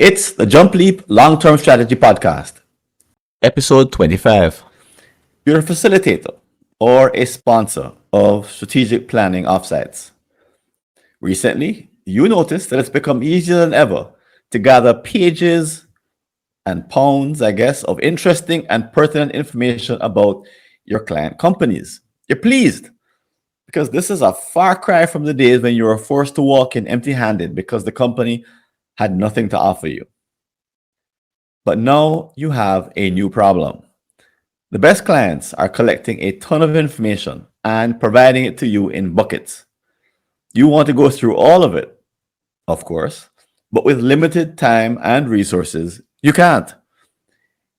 It's the Jump Leap Long-Term Strategy Podcast, episode 25. You're a facilitator or a sponsor of strategic planning offsites. Recently, you noticed that it's become easier than ever to gather pages and pounds, of interesting and pertinent information about your client companies. You're pleased because this is a far cry from the days when you were forced to walk in empty handed because the company had nothing to offer you. But now you have a new problem. The best clients are collecting a ton of information and providing it to you in buckets. You want to go through all of it, of course, but with limited time and resources, you can't.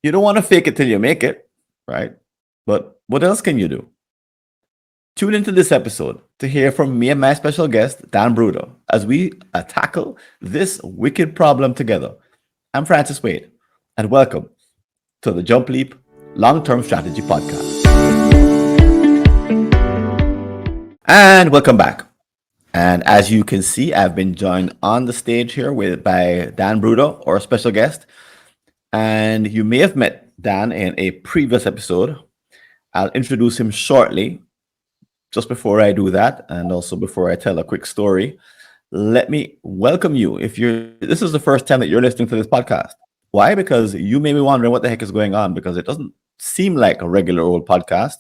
You don't want to fake it till you make it, right? But what else can you do? Tune into this episode to hear from me and my special guest, Dan Brudo, as we tackle this wicked problem together. I'm Francis Wade, and welcome to the Jump Leap Long-Term Strategy Podcast. And welcome back. And as you can see, I've been joined on the stage here by Dan Brudo, our special guest. And you may have met Dan in a previous episode. I'll introduce him shortly. Just before I do that, and also before I tell a quick story, let me welcome you. This is the first time that you're listening to this podcast. Why? Because you may be wondering what the heck is going on, because it doesn't seem like a regular old podcast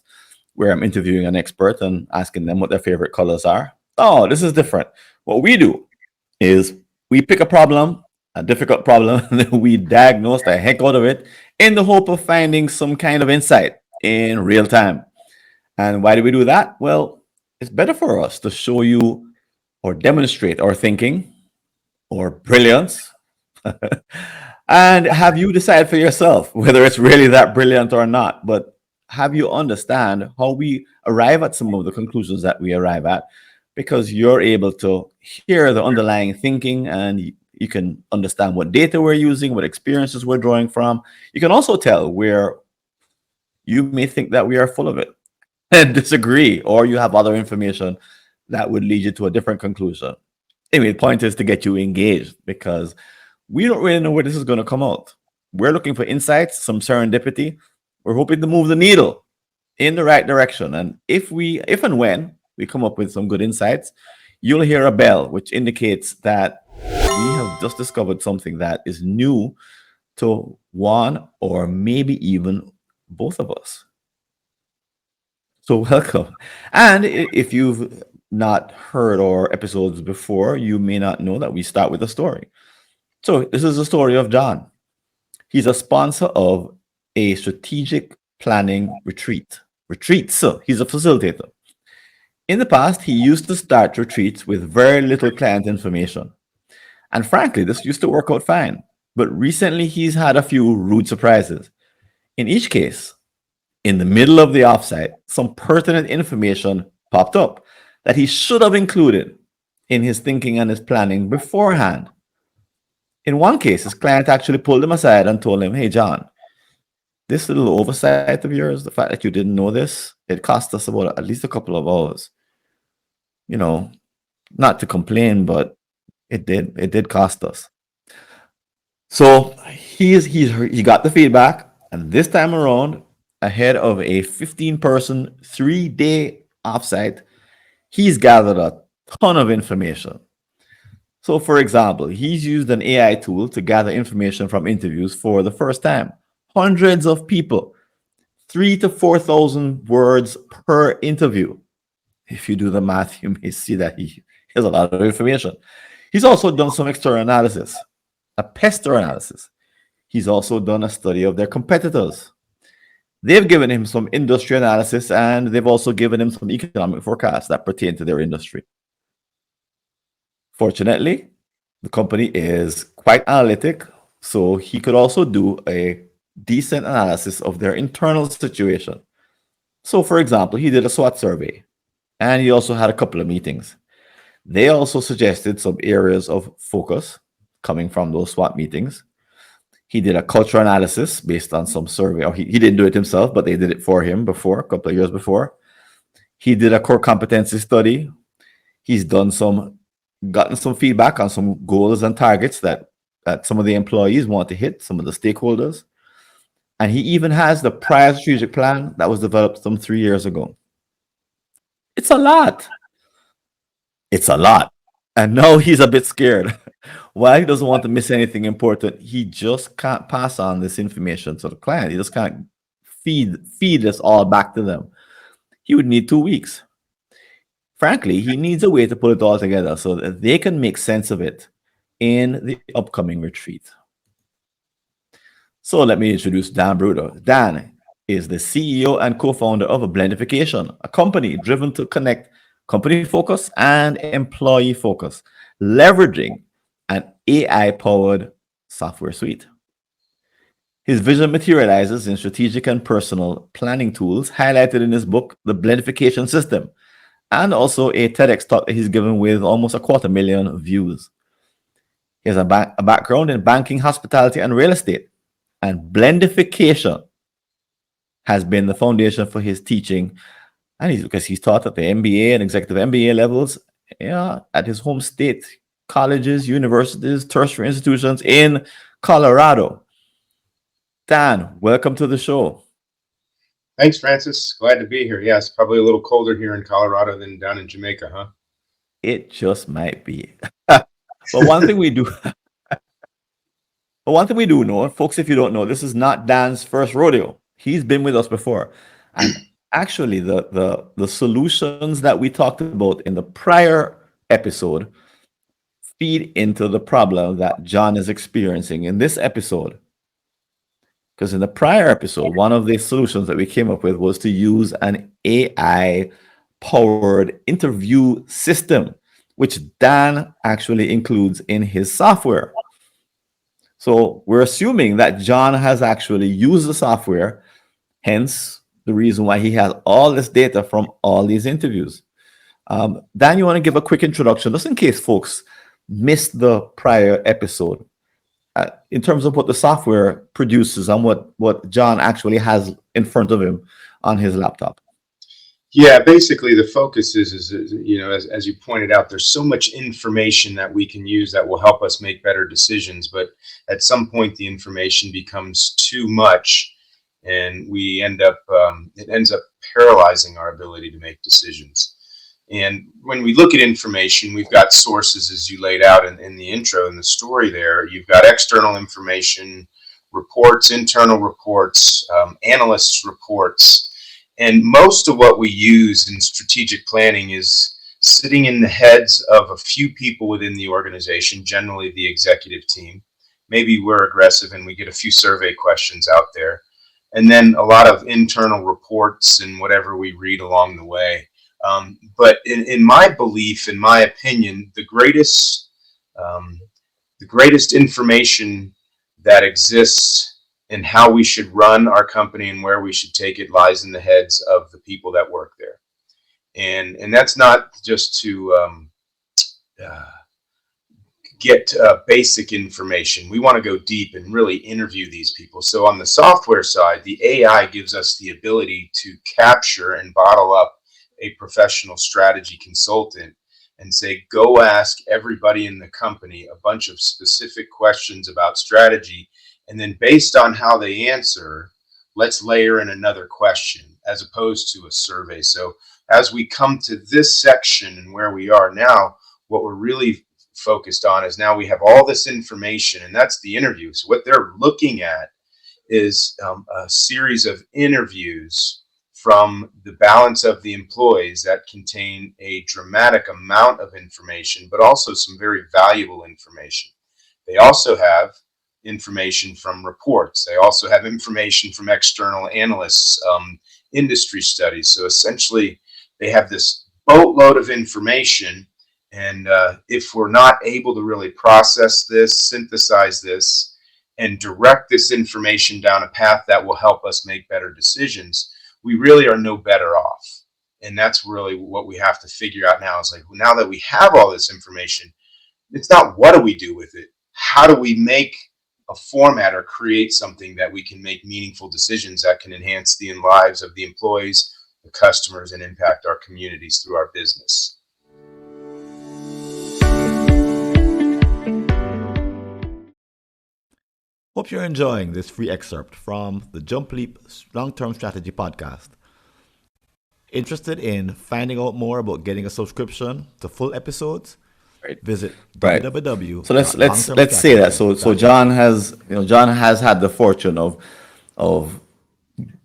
where I'm interviewing an expert and asking them what their favorite colors are. Oh, this is different. What we do is we pick a difficult problem, and then we diagnose the heck out of it in the hope of finding some kind of insight in real time. And why do we do that? Well, it's better for us to show you or demonstrate our thinking or brilliance and have you decide for yourself whether it's really that brilliant or not. But have you understand how we arrive at some of the conclusions that we arrive at, because you're able to hear the underlying thinking and you can understand what data we're using, what experiences we're drawing from. You can also tell where you may think that we are full of it and disagree, or you have other information that would lead you to a different conclusion. Anyway, the point is to get you engaged, because we don't really know where this is going to come out. We're looking for insights, some serendipity. We're hoping to move the needle in the right direction. And if and when we come up with some good insights, you'll hear a bell, which indicates that we have just discovered something that is new to one or maybe even both of us. So welcome. And if you've not heard our episodes before, you may not know that we start with a story. So this is the story of John. He's a sponsor of a strategic planning retreat. So he's a facilitator. In the past, he used to start retreats with very little client information. And frankly, this used to work out fine. But recently, he's had a few rude surprises. In each case, in the middle of the offsite, some pertinent information popped up that he should have included in his thinking and his planning beforehand. In one case, his client actually pulled him aside and told him, "Hey, John, this little oversight of yours, the fact that you didn't know this, it cost us about at least a couple of hours. You know, not to complain, but it did cost us." So he got the feedback, and this time around, ahead of a 15-person, 3-day offsite, he's gathered a ton of information. So, for example, he's used an AI tool to gather information from interviews for the first time. Hundreds of people, 3,000 to 4,000 words per interview. If you do the math, you may see that he has a lot of information. He's also done some external analysis, a pester analysis. He's also done a study of their competitors. They've given him some industry analysis, and they've also given him some economic forecasts that pertain to their industry. Fortunately, the company is quite analytic, so he could also do a decent analysis of their internal situation. So, for example, he did a SWOT survey, and he also had a couple of meetings. They also suggested some areas of focus coming from those SWOT meetings. He did a culture analysis based on some survey, or he didn't do it himself, but they did it for him before, a couple of years before. He did a core competency study. He's gotten some feedback on some goals and targets that that some of the employees want to hit, some of the stakeholders. And he even has the prior strategic plan that was developed some 3 years ago. It's a lot. It's a lot. And now he's a bit scared. Why? He doesn't want to miss anything important. He just can't pass on this information to the client. He just can't feed this all back to them. He would need 2 weeks. Frankly, he needs a way to put it all together so that they can make sense of it in the upcoming retreat. So let me introduce Dan Bruder. Dan is the CEO and co-founder of Blendification, a company driven to connect company focus and employee focus, leveraging an AI-powered software suite. His vision materializes in strategic and personal planning tools highlighted in his book, The Blendification System, and also a TEDx talk that he's given with almost 250,000 views. He has a background in banking, hospitality, and real estate, and Blendification has been the foundation for his teaching, and because he's taught at the MBA and executive MBA levels, at his home state colleges, universities, tertiary institutions in Colorado. Dan, welcome to the show. Thanks, Francis. Glad to be here. Yeah, it's probably a little colder here in Colorado than down in Jamaica, huh? It just might be. But one thing we do, know, folks, if you don't know, this is not Dan's first rodeo. He's been with us before. And actually, the solutions that we talked about in the prior episode feed into the problem that John is experiencing in this episode. Because in the prior episode, one of the solutions that we came up with was to use an AI powered interview system, which Dan actually includes in his software. So we're assuming that John has actually used the software, hence the reason why he has all this data from all these interviews. Dan, you want to give a quick introduction, just in case folks missed the prior episode, in terms of what the software produces and what John actually has in front of him on his laptop? Yeah, basically the focus is as you pointed out, there's so much information that we can use that will help us make better decisions. But at some point, the information becomes too much, and it ends up paralyzing our ability to make decisions. And when we look at information, we've got sources, as you laid out in the intro, in the story there. You've got external information, reports, internal reports, analysts' reports. And most of what we use in strategic planning is sitting in the heads of a few people within the organization, generally the executive team. Maybe we're aggressive and we get a few survey questions out there. And then a lot of internal reports and whatever we read along the way. But in my belief, in my opinion, the greatest information that exists in how we should run our company and where we should take it lies in the heads of the people that work there. And that's not just to get basic information. We want to go deep and really interview these people. So on the software side, the AI gives us the ability to capture and bottle up a professional strategy consultant and say, go ask everybody in the company a bunch of specific questions about strategy. And then based on how they answer, let's layer in another question as opposed to a survey. So as we come to this section and where we are now, what we're really focused on is now we have all this information, and that's the interview. So what they're looking at is a series of interviews from the balance of the employees that contain a dramatic amount of information, but also some very valuable information. They also have information from reports. They also have information from external analysts, industry studies. So essentially, they have this boatload of information. And if we're not able to really process this, synthesize this, and direct this information down a path that will help us make better decisions, we really are no better off. And that's really what we have to figure out now. Is like, now that we have all this information, it's not what do we do with it? How do we make a format or create something that we can make meaningful decisions that can enhance the lives of the employees, the customers, and impact our communities through our business? Hope you're enjoying this free excerpt from the Jump Leap Long Term Strategy podcast. Interested in finding out more about getting a subscription to full episodes? Right. Visit Right. So let's say that. So John has had the fortune of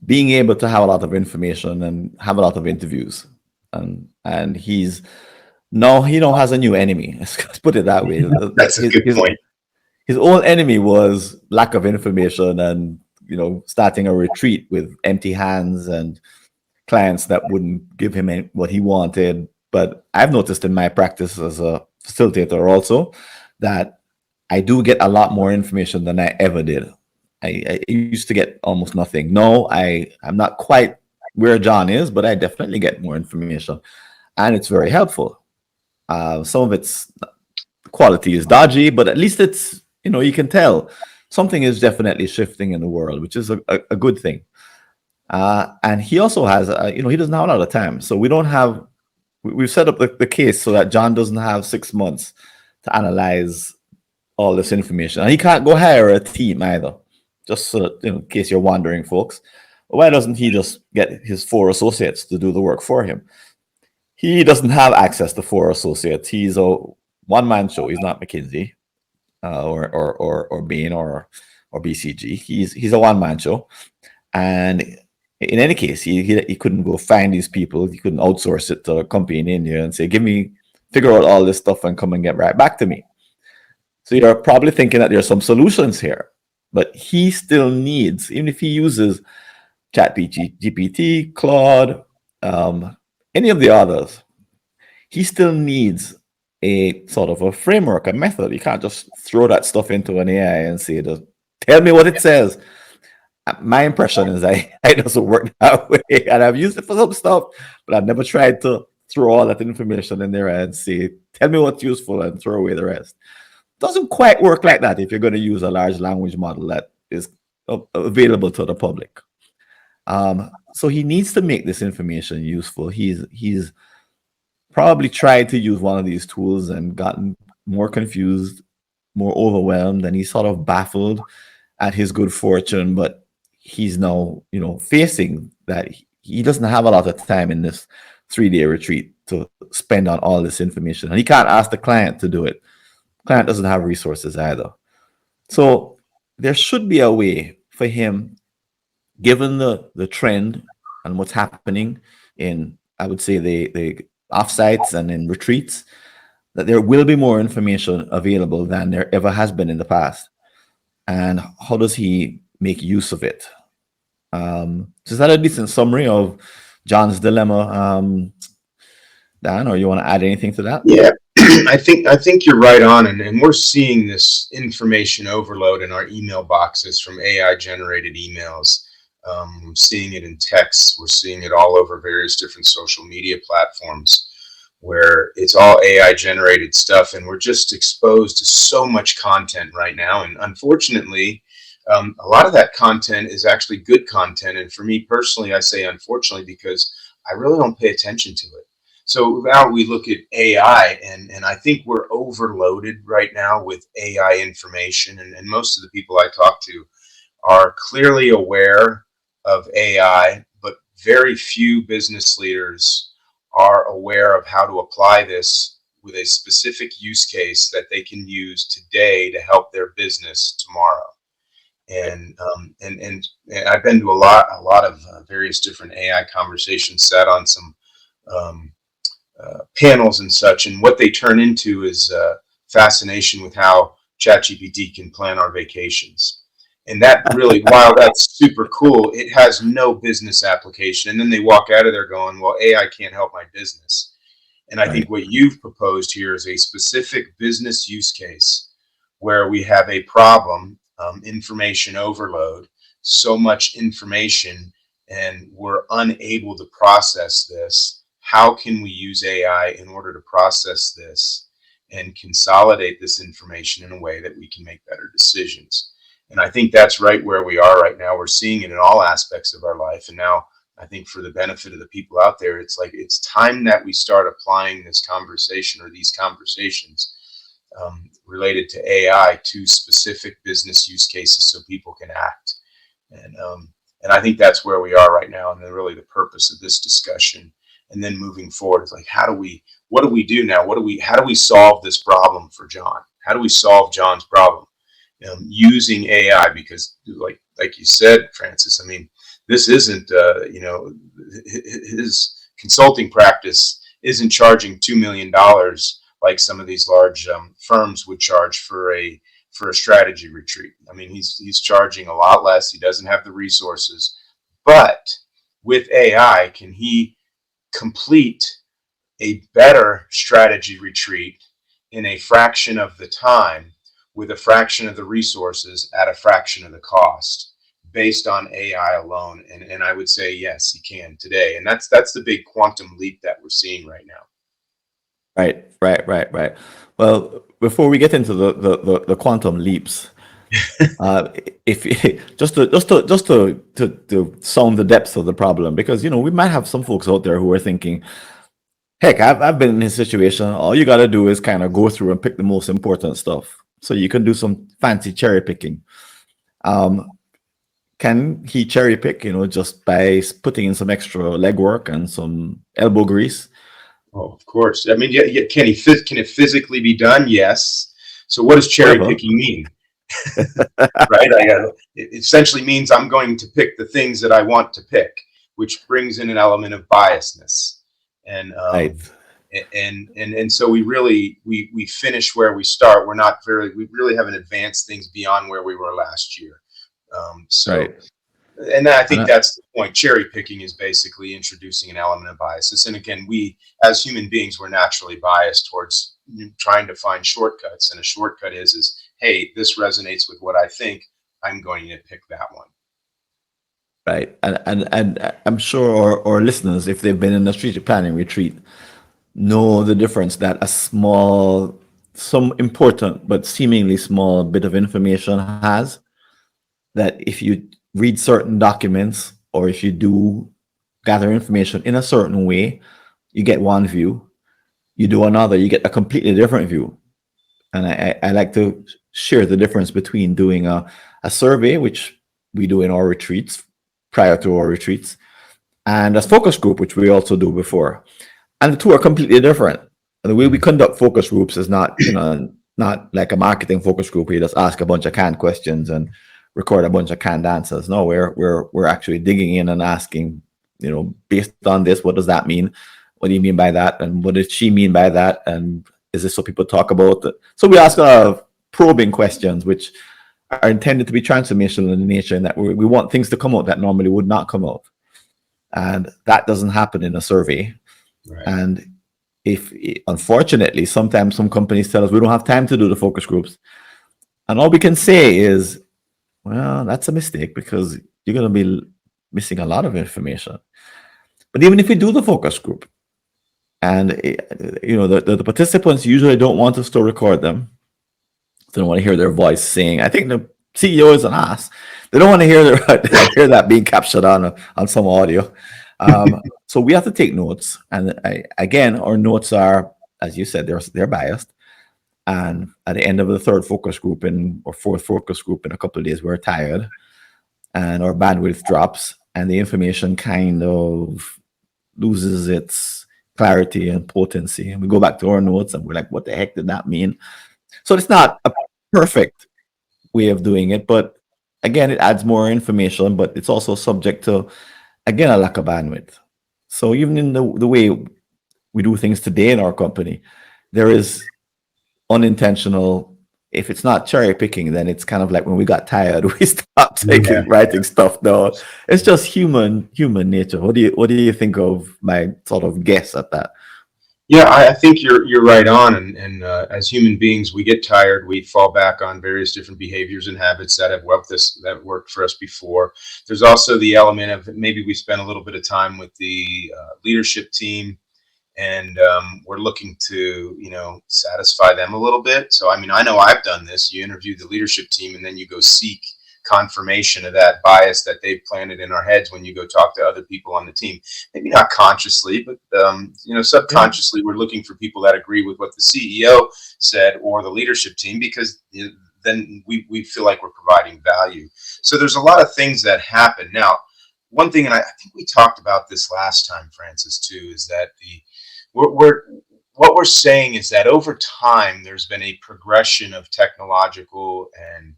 being able to have a lot of information and have a lot of interviews, and he's now he now has a new enemy. Let's put it that way. That's a good point. His old enemy was lack of information and starting a retreat with empty hands and clients that wouldn't give him what he wanted. But I've noticed in my practice as a facilitator also that I do get a lot more information than I ever did. I used to get almost nothing. No, I'm not quite where John is, but I definitely get more information, and it's very helpful. Some of its quality is dodgy, but at least it's you can tell something is definitely shifting in the world, which is a good thing. And he also has, he doesn't have a lot of time, so we've set up the case so that John doesn't have 6 months to analyze all this information, and he can't go hire a team either. Just so that, in case you're wondering, folks, why doesn't he just get his 4 associates to do the work for him? He doesn't have access to 4 associates. He's a one-man show. He's not McKinsey or Bain or BCG. He's a one-man show, and in any case, he couldn't go find these people. He couldn't outsource it to a company in India and say, figure out all this stuff and come and get right back to me. So you're probably thinking that there's some solutions here, but he still needs, even if he uses ChatGPT, Claude, any of the others, he still needs a sort of a framework, a method. You can't just throw that stuff into an AI and say, tell me what it says. My impression is it doesn't work that way. And I've used it for some stuff, but I've never tried to throw all that information in there and say, tell me what's useful and throw away the rest. Doesn't quite work like that if you're going to use a large language model that is available to the public. So he needs to make this information useful. He's probably tried to use one of these tools and gotten more confused, more overwhelmed, and he's sort of baffled at his good fortune. But he's now, facing that he doesn't have a lot of time in this 3-day retreat to spend on all this information, and he can't ask the client to do it. Client doesn't have resources either. So there should be a way for him, given the trend and what's happening in, I would say, the offsites and in retreats, that there will be more information available than there ever has been in the past. And how does he make use of it? So is that a decent summary of John's dilemma, Dan, or you want to add anything to that? Yeah, I think you're right on, and we're seeing this information overload in our email boxes from AI generated emails. We're seeing it in texts. We're seeing it all over various different social media platforms where it's all AI generated stuff, and we're just exposed to so much content right now. And unfortunately, a lot of that content is actually good content. And for me personally, I say unfortunately because I really don't pay attention to it. So now we look at AI, and I think we're overloaded right now with AI information. And most of the people I talk to are clearly aware of AI, but very few business leaders are aware of how to apply this with a specific use case that they can use today to help their business tomorrow. And I've been to a lot of various different AI conversations, sat on some panels and such, and what they turn into is fascination with how ChatGPT can plan our vacations. And that really, while that's super cool, it has no business application. And then they walk out of there going, well, AI can't help my business. And I think what you've proposed here is a specific business use case where we have a problem, information overload, so much information, and we're unable to process this. How can we use AI in order to process this and consolidate this information in a way that we can make better decisions? And I think that's right where we are right now. We're seeing it in all aspects of our life. And now I think for the benefit of the people out there, it's like it's time that we start applying this conversation or these conversations related to AI to specific business use cases so people can act. And I think that's where we are right now, and then really the purpose of this discussion. And then moving forward is like, what do we do now? How do we solve this problem for John? How do we solve John's problem using AI? Because like you said, Francis, I mean, this isn't his consulting practice isn't charging $2 million like some of these large firms would charge for a strategy retreat. I mean, he's charging a lot less. He doesn't have the resources, but with AI, can he complete a better strategy retreat in a fraction of the time with a fraction of the resources at a fraction of the cost based on AI alone? And I would say, yes, he can today. And that's the big quantum leap that we're seeing right now. Right. Well, before we get into the quantum leaps, if to sound the depths of the problem, because we might have some folks out there who are thinking, heck, I've been in this situation. All you got to do is kind of go through and pick the most important stuff, so you can do some fancy cherry picking. Can he cherry pick, just by putting in some extra legwork and some elbow grease? Oh, of course. I mean, yeah, can it physically be done? Yes. So what does cherry picking mean? Right? It essentially means I'm going to pick the things that I want to pick, which brings in an element of biasness. And Right. and so we finish where we start. We really haven't advanced things beyond where we were last year. Right. And I think And that's the point. Cherry picking is basically introducing an element of bias. And again, we as human beings, we're naturally biased towards trying to find shortcuts. And a shortcut is, hey, this resonates with what I think. I'm going to pick that one. right. And I'm sure our listeners, if they've been in a strategic planning retreat, know the difference that some important but seemingly small bit of information has. That if you read certain documents, or if you do gather information in a certain way, you get one view. You do another, you get a completely different view. And I like to share the difference between doing a survey, which we do in our retreats, prior to our retreats, and a focus group, which we also do before. And the two are completely different. And the way we conduct focus groups is not like a marketing focus group where you just ask a bunch of canned questions and record a bunch of canned answers. No, we're actually digging in and asking, based on this, what does that mean? What do you mean by that? And what did she mean by that? And is this what people talk about? So we ask a lot of probing questions, which are intended to be transformational in nature, and that we want things to come out that normally would not come out. And that doesn't happen in a survey. Right. And unfortunately, sometimes some companies tell us we don't have time to do the focus groups. And all we can say is, well, that's a mistake, because you're going to be missing a lot of information. But even if we do the focus group, and the participants usually don't want us to record them. They don't want to hear their voice saying. I think the CEO is an ass. They don't want to hear hear that being captured on some audio. So we have to take notes, and again, our notes are, as you said, they're biased. And at the end of the third focus group or fourth focus group in a couple of days, we're tired, and our bandwidth drops, and the information kind of loses its clarity and potency. And we go back to our notes, and we're like, what the heck did that mean? So it's not a perfect way of doing it, but again, it adds more information, but it's also subject to, again, a lack of bandwidth. So even in the way we do things today in our company, there is unintentional. If it's not cherry picking, then it's kind of like when we got tired, we stopped writing stuff down. It's just human nature. What do you think of my sort of guess at that? Yeah, I think you're right on. And as human beings, we get tired. We fall back on various different behaviors and habits that have worked for us before. There's also the element of maybe we spend a little bit of time with the leadership team, and we're looking to satisfy them a little bit. So I mean, I know I've done this. You interview the leadership team, and then you go seek confirmation of that bias that they've planted in our heads when you go talk to other people on the team. Maybe not consciously, but subconsciously, we're looking for people that agree with what the CEO said or the leadership team, because then we feel like we're providing value. So there's a lot of things that happen. Now, one thing, and I think we talked about this last time, Francis, too, is that what we're saying is that over time there's been a progression of technological, and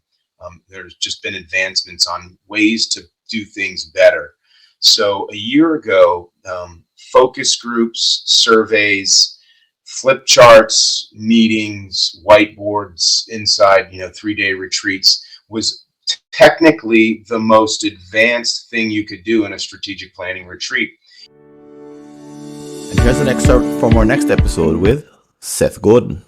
there's just been advancements on ways to do things better. So a year ago, focus groups, surveys, flip charts, meetings, whiteboards inside 3-day retreats was technically the most advanced thing you could do in a strategic planning retreat. And here's an excerpt from our next episode with Seth Godin.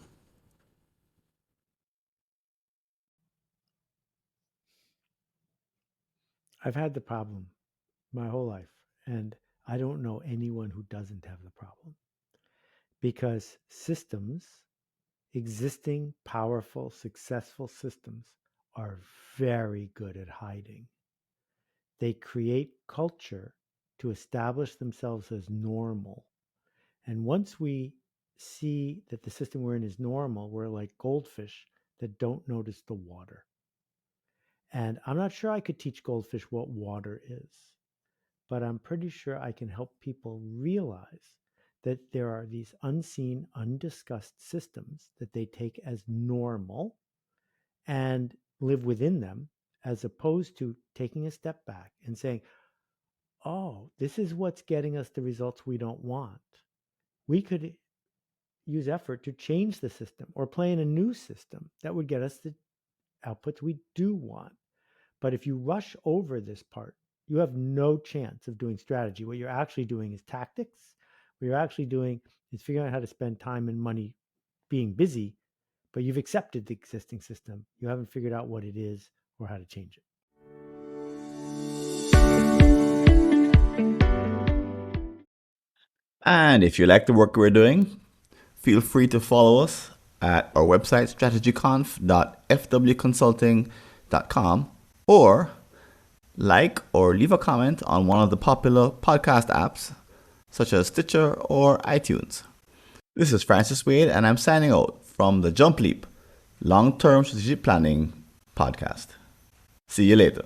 I've had the problem my whole life, and I don't know anyone who doesn't have the problem, because systems, existing, powerful, successful systems, are very good at hiding. They create culture to establish themselves as normal. And once we see that the system we're in is normal, we're like goldfish that don't notice the water. And I'm not sure I could teach goldfish what water is, but I'm pretty sure I can help people realize that there are these unseen, undiscussed systems that they take as normal and live within them, as opposed to taking a step back and saying, oh, this is what's getting us the results we don't want. We could use effort to change the system or play in a new system that would get us the outputs we do want. But if you rush over this part, you have no chance of doing strategy. What you're actually doing is tactics. What you're actually doing is figuring out how to spend time and money being busy, but you've accepted the existing system. You haven't figured out what it is or how to change it. And if you like the work we're doing, feel free to follow us at our website, strategyconf.fwconsulting.com, or like or leave a comment on one of the popular podcast apps, such as Stitcher or iTunes. This is Francis Wade, and I'm signing out from the Jump Leap Long-Term Strategic Planning podcast. See you later.